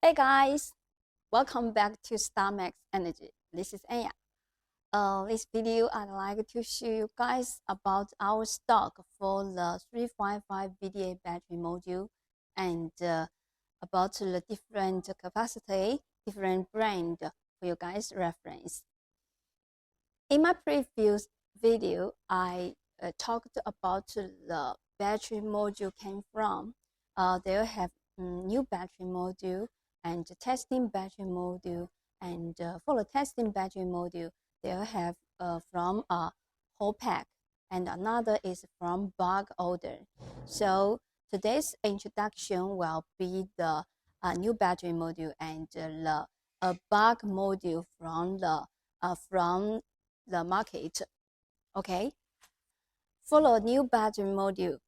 Hey guys, welcome back to Starmax Energy. This is Anya. This video I'd like to show you guys about our stock for the 355 VDA battery module and about the different capacity, different brand for you guys reference. In my previous video, I talked about the battery module came from. They have new battery module and testing battery module, and for the testing battery module, they'll have from a whole pack, and another is from bulk order. So today's introduction will be the new battery module and the bulk module from the market. Okay, for the new battery module,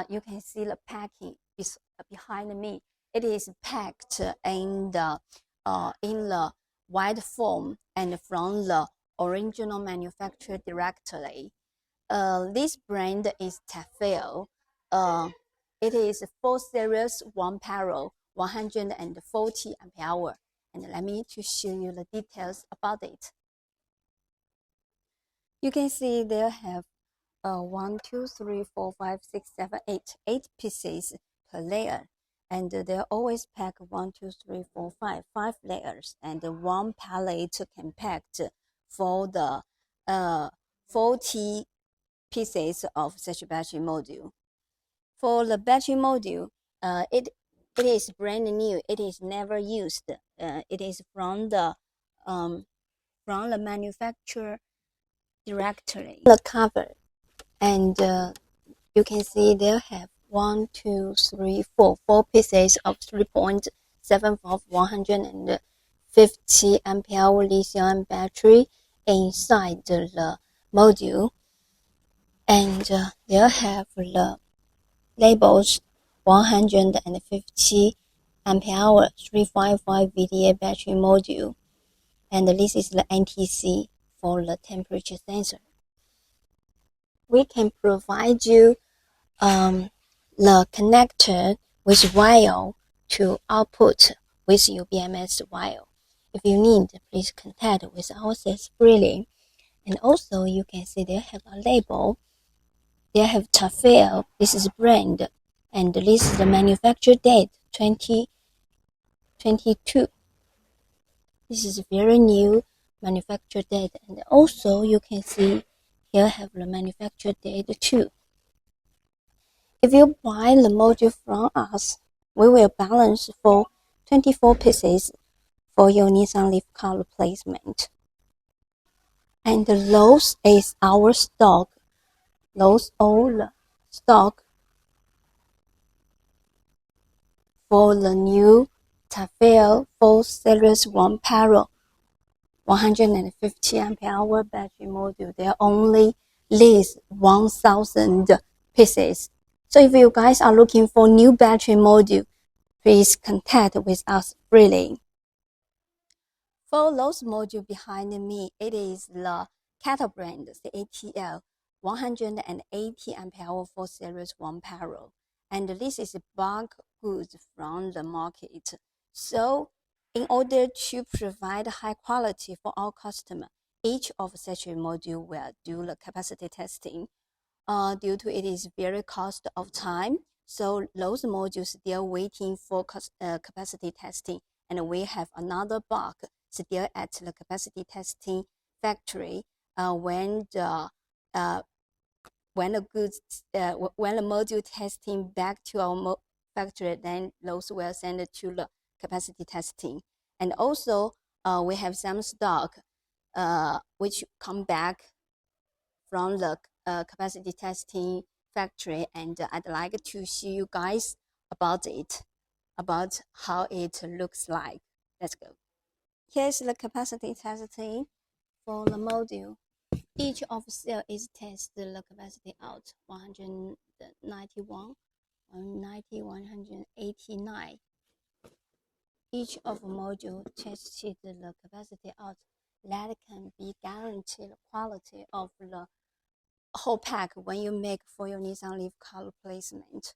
you can see the packing is behind me. It is packed in the white form and from the original manufacturer directly. This brand is Tafel. It is 4 series 1 parallel 140 ampere hour. And let me to show you the details about it. You can see they have 1, 2, 3, 4, 5, 6, 7, 8 pieces per layer, and they always pack 1, 2, 3, 4, 5 layers, and one pallet can pack for the 40 pieces of such battery module. For the battery module, it is brand new. It is never used. It is from the manufacturer directly. The cover, and you can see they have 1, 2, 3, 4 pieces of 3.75 150 ampere hour lithium battery inside the module, and they have the labels 150 ampere hour 355 VDA battery module, and this is the NTC for the temperature sensor. We can provide you the connector with wire to output with your BMS wire. If you need, please contact with our sales freely. And also you can see they have a label. They have Tafel, this is brand, and this is the manufacture date 2022. This is very new manufacture date, and also you can see here have the manufacture date too. If you buy the module from us, we will balance for 24 pieces for your Nissan Leaf car replacement. And those is our stock. Those all stock for the new Tafel 4 series 1 parallel 150 ampere hour battery module. They only list 1,000 pieces. So if you guys are looking for new battery module, please contact with us freely. For those module behind me, it is the CATL brand, CATL 180 ampere hour 4 series 1 parallel, and this is bulk goods from the market. So in order to provide high quality for our customer, each of such a module will do the capacity testing. Due to it is very cost of time, so those modules still waiting for capacity testing, and we have another bulk still at the capacity testing factory. When the module testing back to our factory, then those will send it to the capacity testing. And also we have some stock which come back from the capacity testing factory, and I'd like to show you guys about it, about how it looks like. Let's go. Here's the capacity testing for the module. Each of cell is tested the capacity out 191, 190, 189. Each of module tested the capacity out. That can be guaranteed quality of the whole pack when you make for your Nissan Leaf car replacement.